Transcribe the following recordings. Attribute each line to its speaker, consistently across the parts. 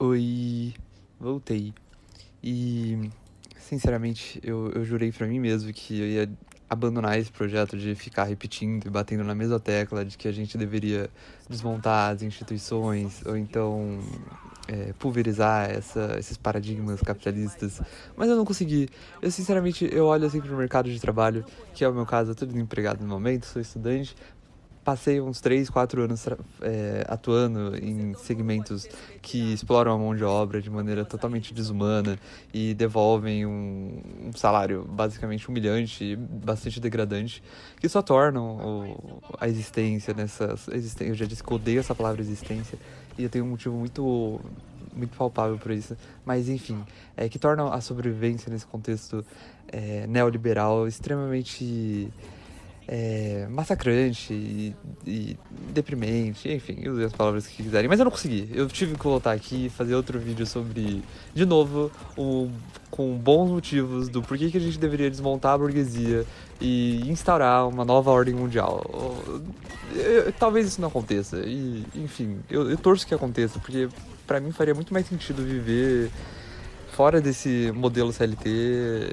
Speaker 1: Oi, voltei. E, sinceramente, eu jurei pra mim mesmo que eu ia abandonar esse projeto de ficar repetindo e batendo na mesma tecla de que a gente deveria desmontar as instituições ou então pulverizar esses paradigmas capitalistas. Mas eu não consegui. Sinceramente, eu olho assim pro mercado de trabalho, que é o meu caso, eu tô desempregado no momento, sou estudante. Passei uns 3, 4 anos atuando em segmentos que exploram a mão de obra de maneira totalmente desumana e devolvem um salário basicamente humilhante e bastante degradante, que só tornam a existência nessas. Eu já disse que eu odeio essa palavra existência e eu tenho um motivo muito palpável para isso, mas enfim, que torna a sobrevivência nesse contexto neoliberal extremamente massacrante e deprimente, enfim, usem as palavras que quiserem, mas eu não consegui. Eu tive que voltar aqui e fazer outro vídeo sobre, de novo, com bons motivos do porquê que a gente deveria desmontar a burguesia e instaurar uma nova ordem mundial. Talvez isso não aconteça, e enfim, eu torço que aconteça, porque pra mim faria muito mais sentido viver fora desse modelo CLT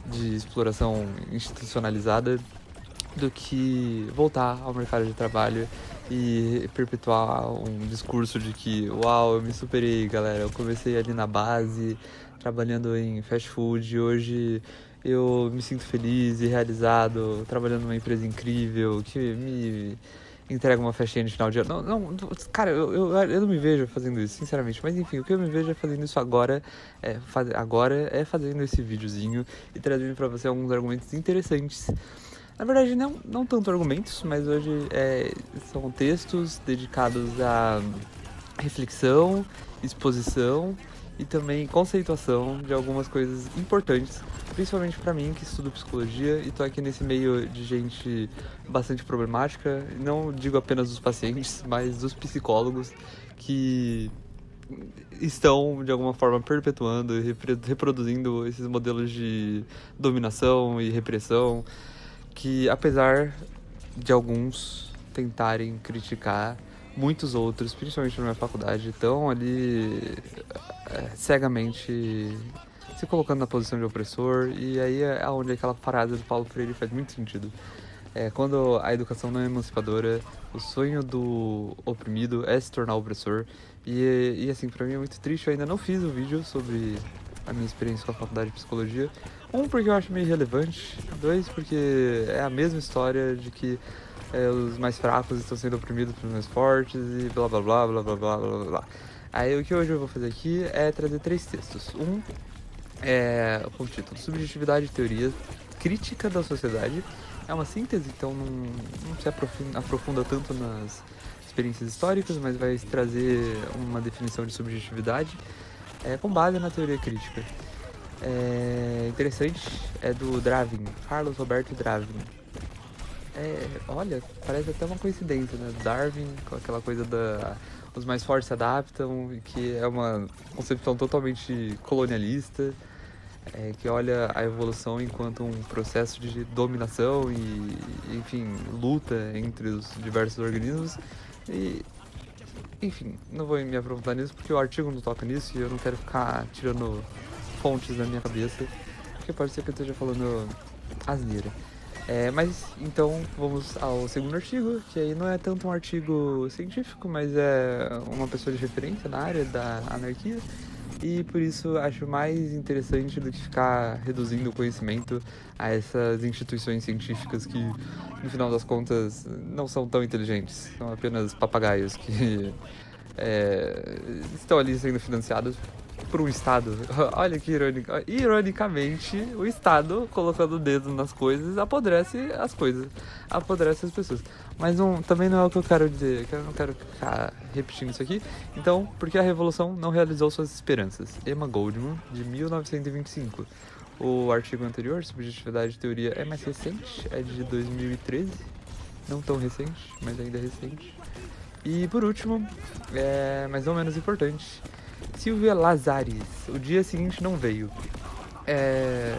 Speaker 1: de exploração institucionalizada do que voltar ao mercado de trabalho e perpetuar um discurso de que, uau, eu me superei, galera. Eu comecei ali na base, trabalhando em fast food, e hoje eu me sinto feliz e realizado, trabalhando numa empresa incrível que me entrega uma festinha de final de ano. Cara, eu não me vejo fazendo isso, sinceramente. Mas enfim, o que eu me vejo é fazendo isso agora, é fazendo esse videozinho e trazendo pra você alguns argumentos interessantes. Na verdade, não tanto argumentos, mas hoje são textos dedicados a reflexão, exposição e também conceituação de algumas coisas importantes, principalmente para mim que estudo psicologia e tô aqui nesse meio de gente bastante problemática, não digo apenas dos pacientes, mas dos psicólogos que estão de alguma forma perpetuando e reproduzindo esses modelos de dominação e repressão que, apesar de alguns tentarem criticar, muitos outros, principalmente na minha faculdade, estão ali cegamente se colocando na posição de opressor, e aí é onde aquela parada do Paulo Freire faz muito sentido. Quando a educação não é emancipadora, o sonho do oprimido é se tornar opressor, e assim, pra mim é muito triste, eu ainda não fiz o vídeo sobre a minha experiência com a faculdade de psicologia. Porque eu acho meio irrelevante. Dois, porque é a mesma história de que os mais fracos estão sendo oprimidos pelos mais fortes e blá blá blá blá blá blá blá blá. Aí o que hoje eu vou fazer aqui é trazer 3 textos. Um é com o título Subjetividade e Teoria Crítica da Sociedade. É uma síntese, então não se aprofunda tanto nas experiências históricas, mas vai trazer uma definição de subjetividade com base na teoria crítica. Interessante, é do Dravin, Carlos Roberto Dravin. Olha, parece até uma coincidência, né? Darwin, com aquela coisa os mais fortes se adaptam, que é uma concepção totalmente colonialista, que olha a evolução enquanto um processo de dominação e, enfim, luta entre os diversos organismos. E, enfim, não vou me aprofundar nisso porque o artigo não toca nisso e eu não quero ficar tirando fontes da minha cabeça, porque pode ser que eu esteja falando asneira. Mas então vamos ao segundo artigo, que aí não é tanto um artigo científico, mas é uma pessoa de referência na área da anarquia, e por isso acho mais interessante do que ficar reduzindo o conhecimento a essas instituições científicas que, no final das contas, não são tão inteligentes, são apenas papagaios que estão ali sendo financiados por um Estado. Olha que irônico. Ironicamente, o Estado, colocando o dedo nas coisas, apodrece as coisas, apodrece as pessoas. Mas também não é o que eu quero dizer, eu não quero ficar repetindo isso aqui. Então, porque a Revolução não realizou suas esperanças. Emma Goldman, de 1925. O artigo anterior, Subjetividade e Teoria, é mais recente, é de 2013. Não tão recente, mas ainda recente. E por último, mas não menos importante, Silvia Lazares, o dia seguinte não veio. É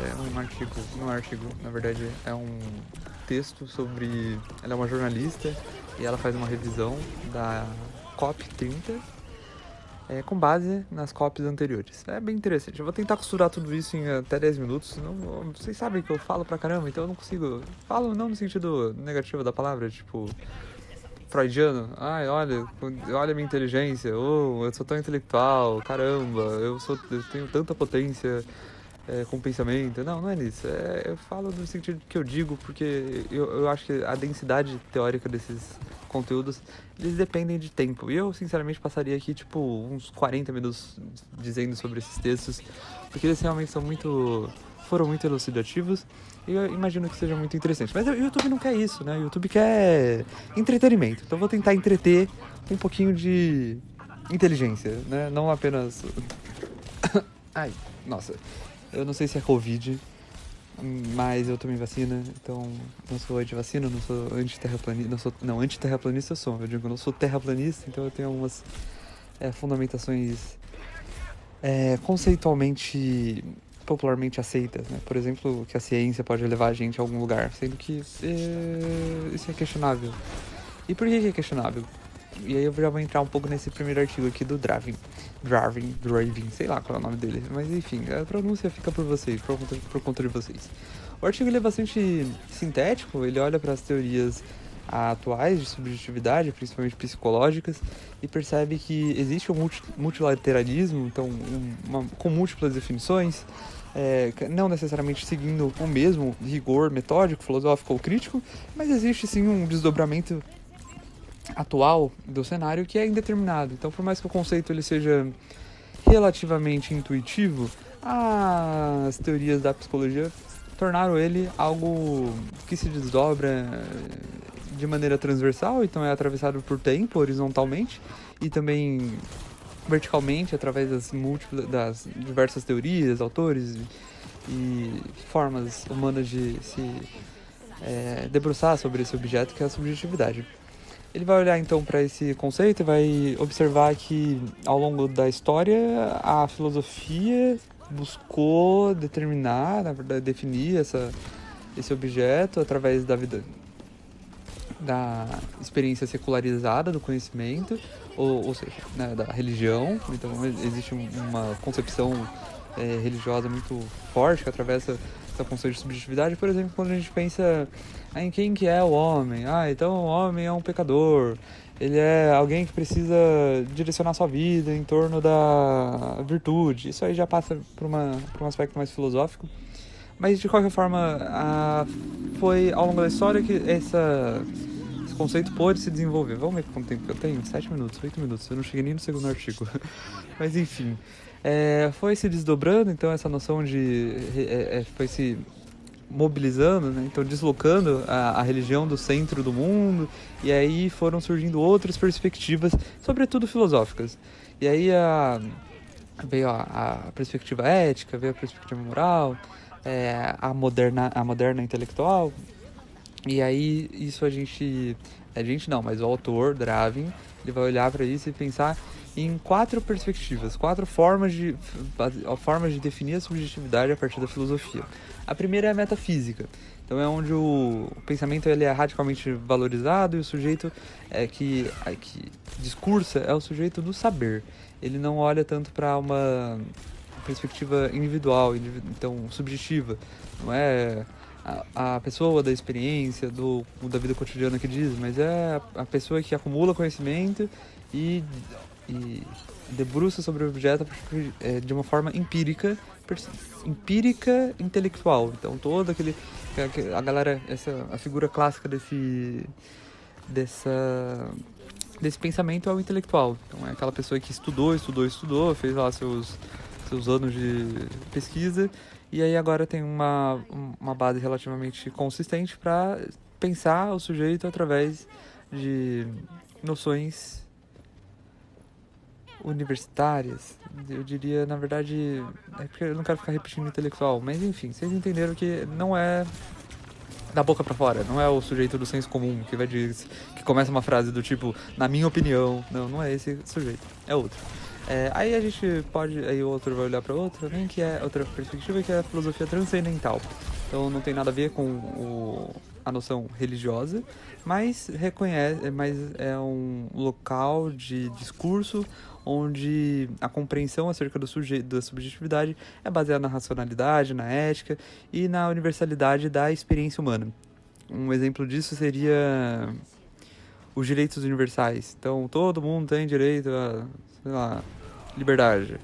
Speaker 1: um artigo, na verdade é um texto sobre... Ela é uma jornalista e ela faz uma revisão da COP30, com base nas copies anteriores. É bem interessante. Eu vou tentar costurar tudo isso em até 10 minutos. Vocês sabem que eu falo pra caramba, então eu não consigo. Falo não no sentido negativo da palavra, tipo freudiano. Ai, olha a minha inteligência. Oh, eu sou tão intelectual. Caramba, eu tenho tanta potência com pensamento. Não é nisso. Eu falo no sentido que eu digo, porque eu acho que a densidade teórica desses conteúdos, eles dependem de tempo. E eu, sinceramente, passaria aqui, tipo, uns 40 minutos dizendo sobre esses textos, porque eles realmente foram muito elucidativos e eu imagino que seja muito interessante. Mas o YouTube não quer isso, né? O YouTube quer entretenimento. Então eu vou tentar entreter com um pouquinho de inteligência, né? Não apenas... Ai, nossa. Eu não sei se é Covid, mas eu tomei vacina, então não sou anti-vacina, não sou anti-terraplanista, anti-terraplanista eu sou, eu digo que eu não sou terraplanista, então eu tenho algumas fundamentações conceitualmente, popularmente aceitas, né? Por exemplo, que a ciência pode levar a gente a algum lugar, sendo que isso é questionável. E por que é questionável? E aí eu já vou entrar um pouco nesse primeiro artigo aqui do Dravin, sei lá qual é o nome dele, mas enfim, a pronúncia fica por vocês, por conta de vocês. O artigo ele é bastante sintético, ele olha para as teorias atuais de subjetividade, principalmente psicológicas, e percebe que existe um multilateralismo, então com múltiplas definições, não necessariamente seguindo o mesmo rigor metódico, filosófico ou crítico, mas existe sim um desdobramento atual do cenário que é indeterminado. Então, por mais que o conceito ele seja relativamente intuitivo, as teorias da psicologia tornaram ele algo que se desdobra de maneira transversal, então é atravessado por tempo, horizontalmente, e também verticalmente, através das diversas teorias, autores e formas humanas de se debruçar sobre esse objeto que é a subjetividade. Ele vai olhar então para esse conceito e vai observar que ao longo da história a filosofia buscou determinar, na verdade definir esse objeto através da experiência secularizada do conhecimento, ou seja, né, da religião. Então existe uma concepção religiosa muito forte que atravessa essa conceito de subjetividade. Por exemplo, quando a gente pensa em quem que é o homem, então o homem é um pecador, ele é alguém que precisa direcionar sua vida em torno da virtude. Isso aí já passa por um aspecto mais filosófico, mas de qualquer forma foi ao longo da história que esse conceito pôde se desenvolver. Vamos ver quanto tempo que eu tenho? 7 minutos, 8 minutos, eu não cheguei nem no segundo artigo. Mas enfim, foi se desdobrando, então essa noção foi se mobilizando, né? Então deslocando a religião do centro do mundo, e aí foram surgindo outras perspectivas, sobretudo filosóficas. E aí veio a perspectiva ética, veio a perspectiva moral, a moderna intelectual. E aí isso mas o autor, Dravin, ele vai olhar para isso e pensar em 4 perspectivas, 4 formas de definir a subjetividade a partir da filosofia. A primeira é a metafísica. Então é onde o pensamento ele é radicalmente valorizado e o sujeito que discursa é o sujeito do saber. Ele não olha tanto para uma perspectiva individual, então subjetiva. Não é a pessoa da experiência, da vida cotidiana que diz, mas é a pessoa que acumula conhecimento e debruça sobre o objeto de uma forma empírica intelectual. Então toda a galera, a figura clássica desse pensamento é o intelectual. Então é aquela pessoa que estudou, fez lá seus anos de pesquisa e aí agora tem uma base relativamente consistente para pensar o sujeito através de noções universitárias. Eu diria, na verdade, porque eu não quero ficar repetindo intelectual, mas enfim, vocês entenderam que não é da boca pra fora, não é o sujeito do senso comum que começa uma frase do tipo, na minha opinião. Não é esse sujeito, é outro. Aí a gente aí o outro vai olhar para outra também, que é outra perspectiva, que é a filosofia transcendental. Então não tem nada a ver com a noção religiosa, mas é um local de discurso onde a compreensão acerca da subjetividade é baseada na racionalidade, na ética e na universalidade da experiência humana. Um exemplo disso seria os direitos universais. Então, todo mundo tem direito a, sei lá, liberdade.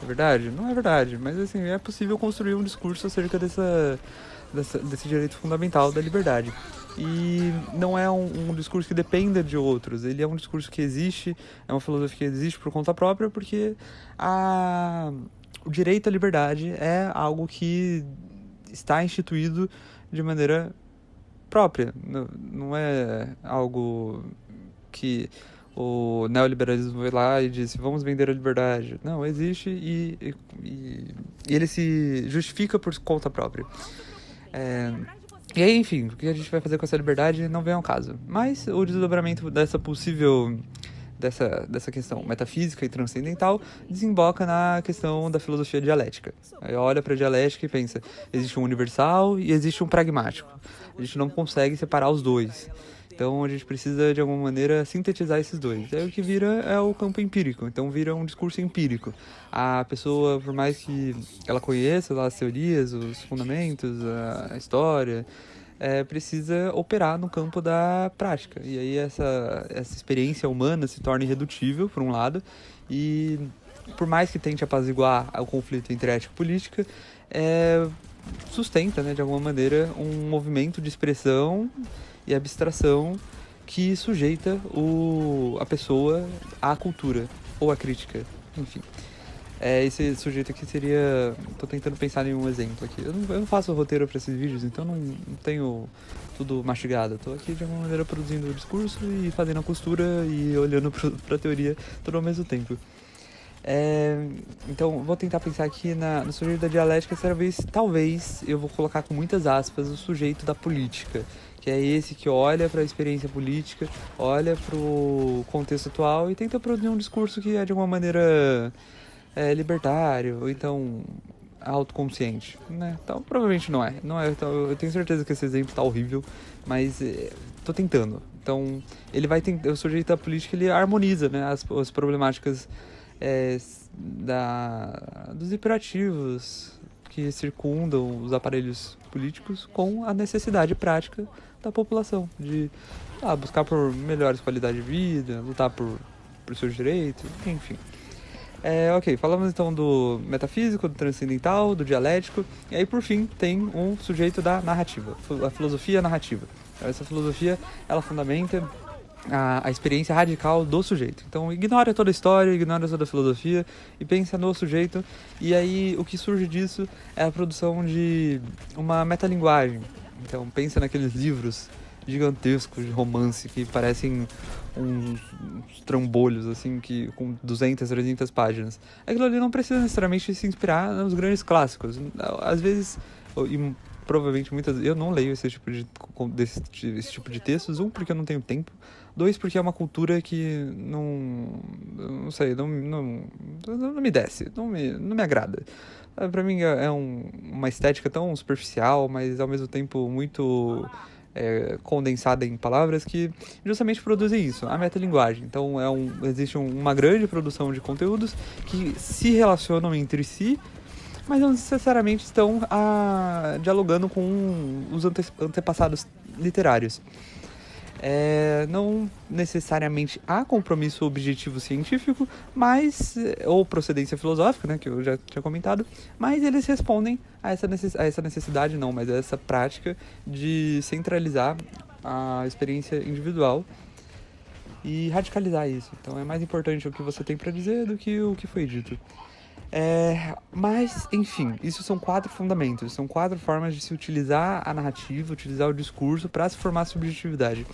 Speaker 1: É verdade? Não é verdade, mas assim, é possível construir um discurso acerca desse direito fundamental da liberdade. E não é um discurso que dependa de outros, ele é um discurso que existe, é uma filosofia que existe por conta própria, porque o direito à liberdade é algo que está instituído de maneira própria, não é algo que o neoliberalismo foi lá e disse, vamos vender a liberdade. Não, existe e ele se justifica por conta própria. E aí, enfim, o que a gente vai fazer com essa liberdade não vem ao caso. Mas o desdobramento dessa questão metafísica e transcendental desemboca na questão da filosofia dialética. Aí olha para a dialética e pensa, existe um universal e existe um pragmático. A gente não consegue separar os dois. Então a gente precisa, de alguma maneira, sintetizar esses dois. Aí o que vira é o campo empírico. Então vira um discurso empírico. A pessoa, por mais que ela conheça lá as teorias, os fundamentos, a história, precisa operar no campo da prática. E aí essa experiência humana se torna irredutível, por um lado, e por mais que tente apaziguar o conflito entre ética e política, sustenta, né, de alguma maneira, um movimento de expressão e abstração que sujeita a pessoa à cultura ou à crítica, enfim. Esse sujeito aqui seria... Tô tentando pensar em um exemplo aqui. Eu não faço roteiro para esses vídeos, então não tenho tudo mastigado. Tô aqui de alguma maneira produzindo o discurso e fazendo a costura e olhando pra teoria tudo ao mesmo tempo. Então, vou tentar pensar aqui no sujeito da dialética, talvez eu vou colocar com muitas aspas o sujeito da política, que é esse que olha para a experiência política, olha para o contexto atual e tenta produzir um discurso que é de alguma maneira libertário, ou então autoconsciente, né? Então, provavelmente não é. Então, eu tenho certeza que esse exemplo tá horrível, mas tô tentando. Então, ele vai tentar, o sujeito da política, ele harmoniza, né, as problemáticas dos imperativos que circundam os aparelhos políticos com a necessidade prática da população de buscar por melhores qualidades de vida, lutar por seus direitos, enfim. Ok, falamos então do metafísico, do transcendental, do dialético, e aí por fim tem um sujeito da narrativa, a filosofia narrativa. Essa filosofia, ela fundamenta a experiência radical do sujeito. Então ignora toda a história, ignora toda a filosofia e pensa no sujeito, e aí o que surge disso é a produção de uma metalinguagem. Então pensa naqueles livros gigantescos de romance que parecem uns trambolhos assim, com 200, 300 páginas. Aquilo ali não precisa necessariamente se inspirar nos grandes clássicos. Às vezes, e provavelmente eu não leio esse tipo de textos. Porque eu não tenho tempo. 2, porque é uma cultura que não sei, não me desce, não me agrada. Pra mim é uma estética tão superficial, mas ao mesmo tempo muito condensada em palavras que justamente produzem isso, a metalinguagem. Então existe uma grande produção de conteúdos que se relacionam entre si, mas não necessariamente estão dialogando com os antepassados literários. Não necessariamente há compromisso objetivo científico, ou procedência filosófica, né, que eu já tinha comentado, mas eles respondem a essa necessidade, mas a essa prática de centralizar a experiência individual e radicalizar isso. Então é mais importante o que você tem para dizer do que o que foi dito. Mas, enfim, isso são 4 fundamentos, são 4 formas de se utilizar a narrativa, utilizar o discurso para se formar a subjetividade.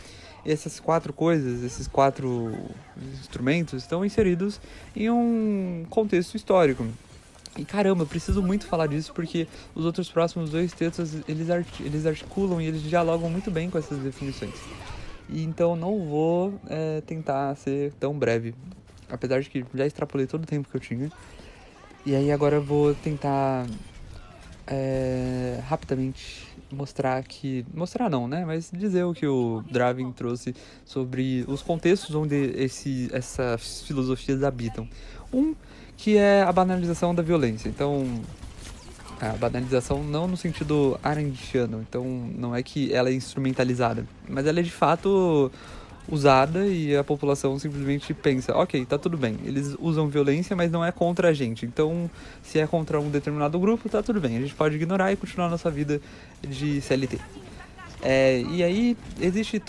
Speaker 1: E essas 4 coisas, esses 4 instrumentos estão inseridos em um contexto histórico. E caramba, eu preciso muito falar disso porque os outros próximos 2 textos, eles articulam e eles dialogam muito bem com essas definições. E então não vou tentar ser tão breve, apesar de que já extrapolei todo o tempo que eu tinha. E aí agora eu vou tentar rapidamente mas dizer o que o Dravin trouxe sobre os contextos onde essas filosofias habitam. Um, que é a banalização da violência. Então, a banalização não no sentido arendiano, então não é que ela é instrumentalizada, mas ela é de fato usada e a população simplesmente pensa, ok, tá tudo bem, eles usam violência, mas não é contra a gente, então se é contra um determinado grupo, tá tudo bem, a gente pode ignorar e continuar a nossa vida de CLT. E aí existe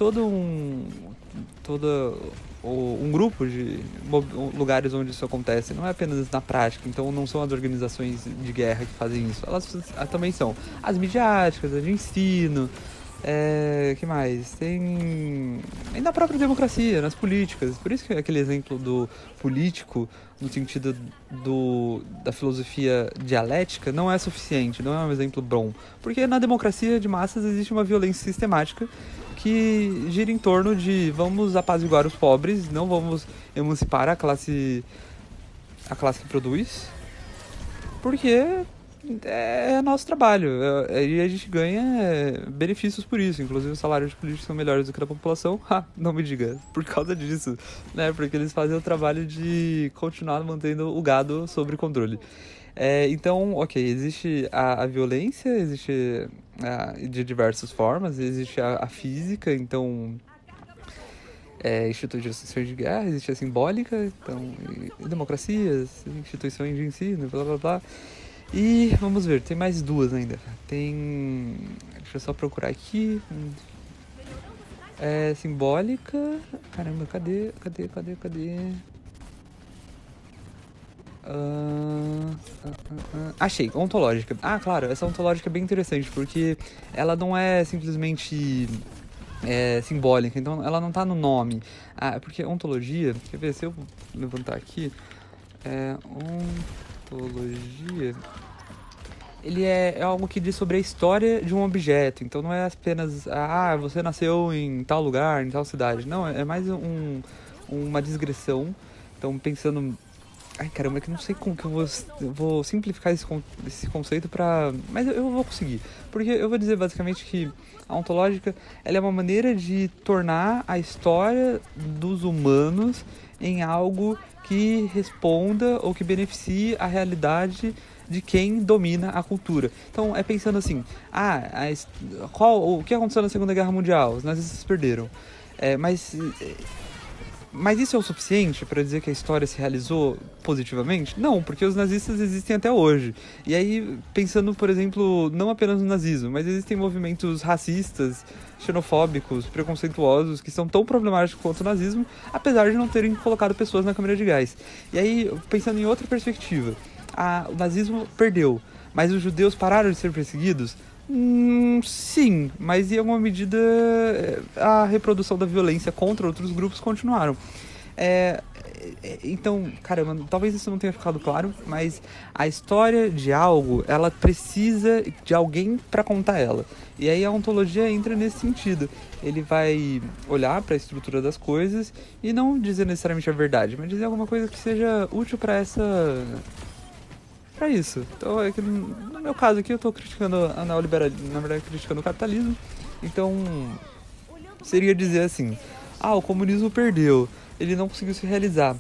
Speaker 1: um grupo de lugares onde isso acontece, não é apenas na prática, então não são as organizações de guerra que fazem isso, elas também são as midiáticas, as de ensino, que mais? Tem. E na própria democracia, nas políticas. Por isso que aquele exemplo do político, no sentido da filosofia dialética, não é suficiente, não é um exemplo bom. Porque na democracia de massas existe uma violência sistemática que gira em torno de vamos apaziguar os pobres, não vamos emancipar a classe que produz, porque é nosso trabalho e a gente ganha benefícios por isso, inclusive os salários de políticos são melhores do que da população. Não me diga, por causa disso, né? Porque eles fazem o trabalho de continuar mantendo o gado sob controle. Então, ok, existe a violência, existe de diversas formas, existe a física, então instituições de guerra, existe a simbólica, então democracias, instituições de ensino, blá blá blá. E vamos ver, tem mais duas ainda. Deixa eu só procurar aqui. Simbólica. Caramba, cadê? Achei, ontológica. Claro, essa ontológica é bem interessante, porque ela não é simplesmente simbólica, então ela não tá no nome. Porque ontologia, quer ver, se eu levantar aqui, ontologia, ele é algo que diz sobre a história de um objeto, então não é apenas, você nasceu em tal lugar, em tal cidade, não, é mais uma digressão. Então pensando, caramba, é que não sei como que eu vou simplificar esse conceito mas eu vou conseguir, porque eu vou dizer basicamente que a ontológica, ela é uma maneira de tornar a história dos humanos em algo que responda ou que beneficie a realidade de quem domina a cultura. Então, pensando assim, o que aconteceu na Segunda Guerra Mundial? Os nazistas perderam. Mas isso é o suficiente para dizer que a história se realizou positivamente? Não, porque os nazistas existem até hoje. E aí, pensando, por exemplo, não apenas no nazismo, mas existem movimentos racistas, xenofóbicos, preconceituosos, que são tão problemáticos quanto o nazismo, apesar de não terem colocado pessoas na câmara de gás. E aí, pensando em outra perspectiva, o nazismo perdeu, mas os judeus pararam de ser perseguidos? Sim, mas em alguma medida a reprodução da violência contra outros grupos continuaram. Então, caramba, talvez isso não tenha ficado claro, mas a história de algo, ela precisa de alguém para contar ela. E aí a ontologia entra nesse sentido. Ele vai olhar para a estrutura das coisas e não dizer necessariamente a verdade, mas dizer alguma coisa que seja útil para isso. Então, no meu caso aqui, eu tô criticando a neoliberalismo, na verdade, criticando o capitalismo. Então, seria dizer assim, o comunismo perdeu, ele não conseguiu se realizar.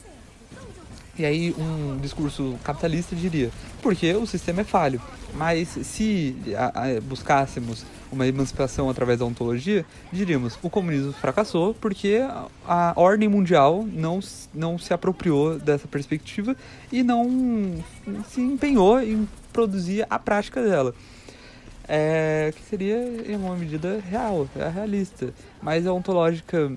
Speaker 1: E aí, um discurso capitalista diria, porque o sistema é falho. Mas se buscássemos uma emancipação através da ontologia, diríamos, o comunismo fracassou porque a ordem mundial não se apropriou dessa perspectiva e não se empenhou em produzir a prática dela. Que seria, em uma medida, realista. Mas a ontológica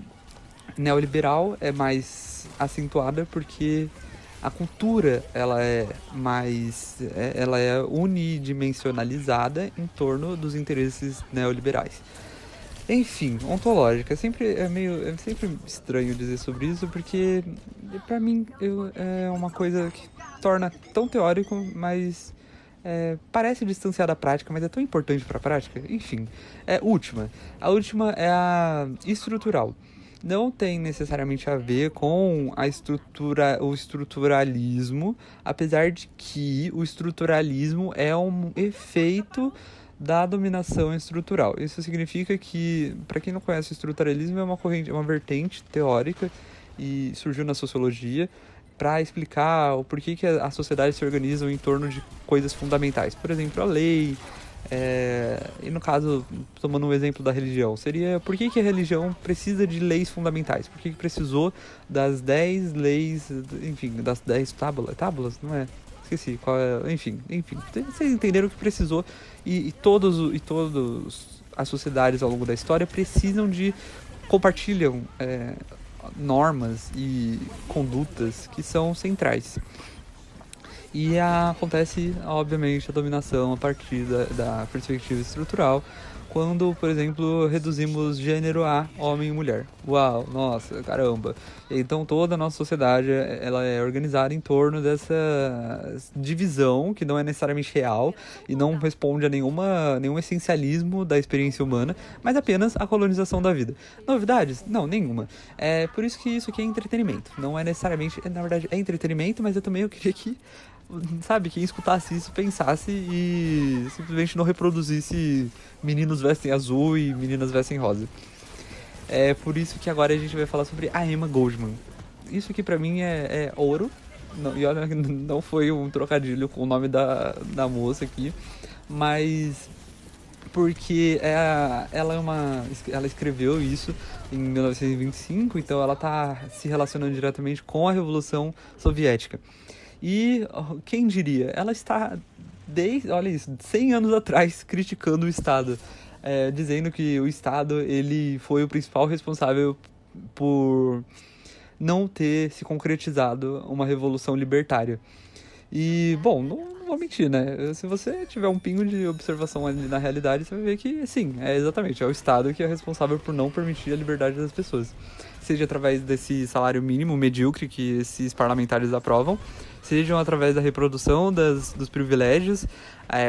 Speaker 1: neoliberal é mais acentuada porque a cultura ela é unidimensionalizada em torno dos interesses neoliberais. Enfim, ontológica, é sempre estranho dizer sobre isso, porque pra mim é uma coisa que torna tão teórico, mas parece distanciar da prática, mas é tão importante para a prática. Enfim, a última é a estrutural. Não tem necessariamente a ver com o estruturalismo, apesar de que o estruturalismo é um efeito da dominação estrutural. Isso significa que, para quem não conhece, o estruturalismo é uma vertente teórica e surgiu na sociologia, para explicar o porquê que as sociedades se organizam em torno de coisas fundamentais. Por exemplo, a lei. E no caso, tomando um exemplo da religião, seria por que a religião precisa de leis fundamentais? Por que precisou das 10 leis, enfim, das 10 tábulas, não é? Esqueci qual é, enfim, vocês entenderam o que precisou e todos as sociedades ao longo da história compartilham normas e condutas que são centrais. E acontece, obviamente, a dominação a partir da perspectiva estrutural, quando, por exemplo, reduzimos gênero a homem e mulher. Uau, nossa, caramba. Então toda a nossa sociedade ela é organizada em torno dessa divisão, que não é necessariamente real e não responde a nenhum essencialismo da experiência humana, mas apenas a colonização da vida. Novidades? Não, nenhuma. É por isso que isso aqui é entretenimento. Não é necessariamente, na verdade, é entretenimento, mas eu queria que quem escutasse isso pensasse e simplesmente não reproduzisse meninos vestem azul e meninas vestem rosa. É por isso que agora a gente vai falar sobre a Emma Goldman. Isso aqui pra mim é ouro. Não, e olha, não foi um trocadilho com o nome da moça aqui, mas porque ela escreveu isso em 1925, então ela tá se relacionando diretamente com a Revolução Soviética. E quem diria, ela está olha isso, 100 anos atrás criticando o Estado, dizendo que o Estado ele foi o principal responsável por não ter se concretizado uma revolução libertária. E, bom, não vou mentir, né? Se você tiver um pingo de observação ali na realidade, você vai ver que, sim, exatamente, é o Estado que é responsável por não permitir a liberdade das pessoas. Seja através desse salário mínimo medíocre que esses parlamentares aprovam, sejam através da reprodução dos privilégios,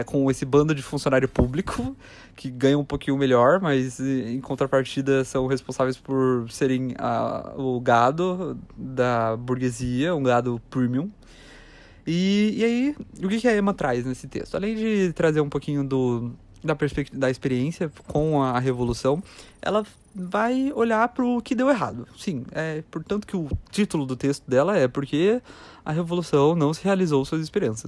Speaker 1: com esse bando de funcionário público, que ganham um pouquinho melhor, mas em contrapartida são responsáveis por serem o gado da burguesia, um gado premium. E aí, o que a Emma traz nesse texto? Além de trazer um pouquinho da experiência com a Revolução, ela vai olhar para o que deu errado. Sim, portanto que o título do texto dela é Porque a Revolução não se realizou suas esperanças.